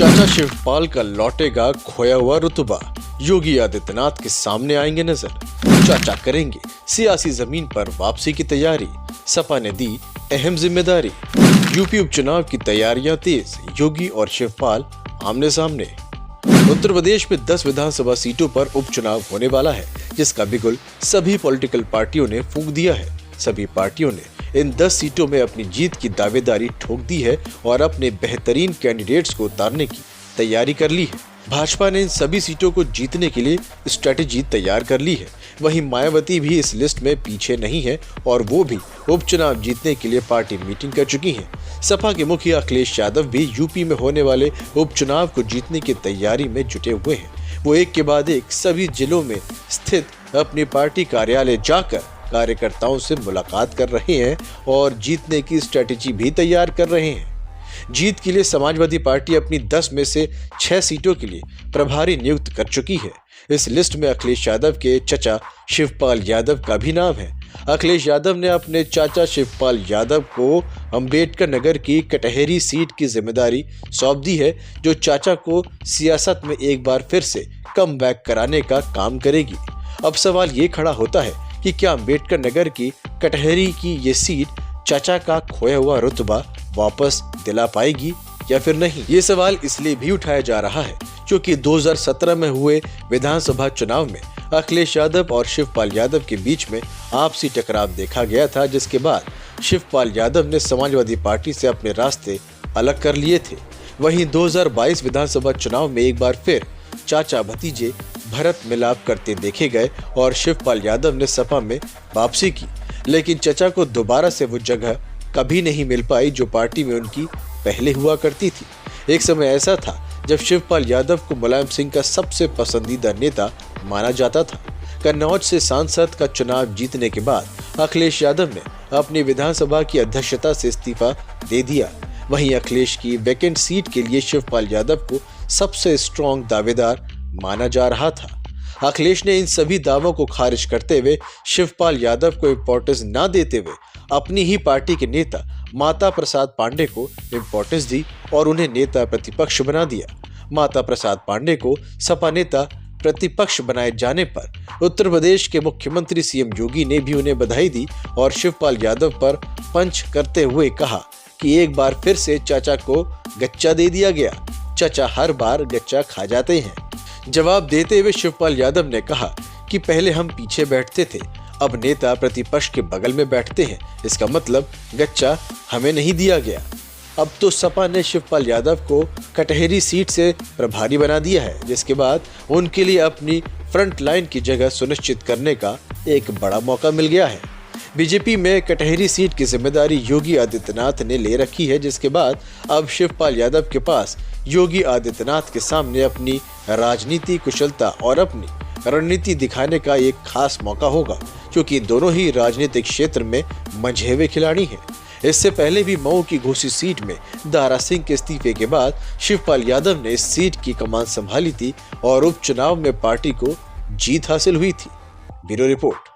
चाचा शिवपाल का लौटेगा खोया हुआ रुतबा, योगी आदित्यनाथ के सामने आएंगे नजर। चाचा करेंगे सियासी जमीन पर वापसी की तैयारी, सपा ने दी अहम जिम्मेदारी। यूपी उपचुनाव की तैयारियां तेज, योगी और शिवपाल आमने सामने। उत्तर प्रदेश में 10 विधानसभा सीटों पर उपचुनाव होने वाला है, जिसका बिगुल सभी पॉलिटिकल पार्टियों ने फूंक दिया है। सभी पार्टियों ने इन 10 सीटों में अपनी जीत की दावेदारी ठोक दी है और अपने बेहतरीन कैंडिडेट्स को उतारने की तैयारी कर ली है। भाजपा ने इन सभी सीटों को जीतने के लिए स्ट्रेटेजी तैयार कर ली है। वहीं मायावती भी इस लिस्ट में पीछे नहीं है और वो भी उपचुनाव जीतने के लिए पार्टी मीटिंग कर चुकी हैं। सपा के मुखिया अखिलेश यादव भी यूपी में होने वाले उपचुनाव को जीतने की तैयारी में जुटे हुए हैं। वो एक के बाद एक सभी जिलों में स्थित अपनी पार्टी कार्यालय जाकर कार्यकर्ताओं से मुलाकात कर रहे हैं और जीतने की स्ट्रेटेजी भी तैयार कर रहे हैं। जीत के लिए समाजवादी पार्टी अपनी 10 में से 6 सीटों के लिए प्रभारी नियुक्त कर चुकी है। इस लिस्ट में अखिलेश यादव के चचा शिवपाल यादव का भी नाम है। अखिलेश यादव ने अपने चाचा शिवपाल यादव को अंबेडकर नगर की कटहरी सीट की जिम्मेदारी सौंप दी है, जो चाचा को सियासत में एक बार फिर से कम बैक कराने का काम करेगी। अब सवाल ये खड़ा होता है कि क्या अंबेडकर नगर की कटहरी की ये सीट चाचा का खोया हुआ रुतबा वापस दिला पाएगी या फिर नहीं। ये सवाल इसलिए भी उठाया जा रहा है क्योंकि 2017 में हुए विधानसभा चुनाव में अखिलेश यादव और शिवपाल यादव के बीच में आपसी टकराव देखा गया था, जिसके बाद शिवपाल यादव ने समाजवादी पार्टी से अपने रास्ते अलग कर लिए थे। वहीं 2022 विधानसभा चुनाव में एक बार फिर चाचा भतीजे भरत मिलाप करते देखे गए और शिवपाल यादव ने सपा में वापसी की, लेकिन चचा को दोबारा से वो जगह कभी नहीं मिल पाई जो पार्टी में उनकी पहले हुआ करती थी। एक समय ऐसा था जब शिवपाल यादव को मुलायम सिंह का सबसे पसंदीदा नेता माना जाता था। कन्नौज से सांसद का चुनाव जीतने के बाद अखिलेश यादव ने अपनी विधानसभा की अध्यक्षता से इस्तीफा दे दिया। वहीं अखिलेश की वैकेंट सीट के लिए शिवपाल यादव को सबसे स्ट्रॉन्ग दावेदार माना जा रहा था। अखिलेश ने इन सभी दावों को खारिज करते हुए शिवपाल यादव को इम्पोर्टेंस न देते हुए अपनी ही पार्टी के नेता माता प्रसाद पांडे को इम्पोर्टेंस दी और उन्हें नेता प्रतिपक्ष बना दिया। माता प्रसाद पांडे को सपा नेता प्रतिपक्ष बनाए जाने पर उत्तर प्रदेश के मुख्यमंत्री सीएम योगी ने भी उन्हें बधाई दी और शिवपाल यादव पर पंच करते हुए कहा कि एक बार फिर से चाचा को गच्चा दे दिया गया। चाचा हर बार गच्चा खा जाते हैं। जवाब देते हुए शिवपाल यादव ने कहा कि पहले हम पीछे बैठते थे, अब नेता प्रतिपक्ष के बगल में बैठते हैं। इसका मतलब गच्चा हमें नहीं दिया गया। अब तो सपा ने शिवपाल यादव को कटहरी सीट से प्रभारी बना दिया है, जिसके बाद उनके लिए अपनी फ्रंट लाइन की जगह सुनिश्चित करने का एक बड़ा मौका मिल गया है। बीजेपी में कटहरी सीट की जिम्मेदारी योगी आदित्यनाथ ने ले रखी है, जिसके बाद अब शिवपाल यादव के पास योगी आदित्यनाथ के सामने अपनी राजनीति कुशलता और अपनी रणनीति दिखाने का एक खास मौका होगा, क्योंकि दोनों ही राजनीतिक क्षेत्र में मंझेवे खिलाड़ी हैं। इससे पहले भी मऊ की घोसी सीट में दारा सिंह के इस्तीफे के बाद शिवपाल यादव ने इस सीट की कमान संभाली थी और उपचुनाव में पार्टी को जीत हासिल हुई थी। Bureau report.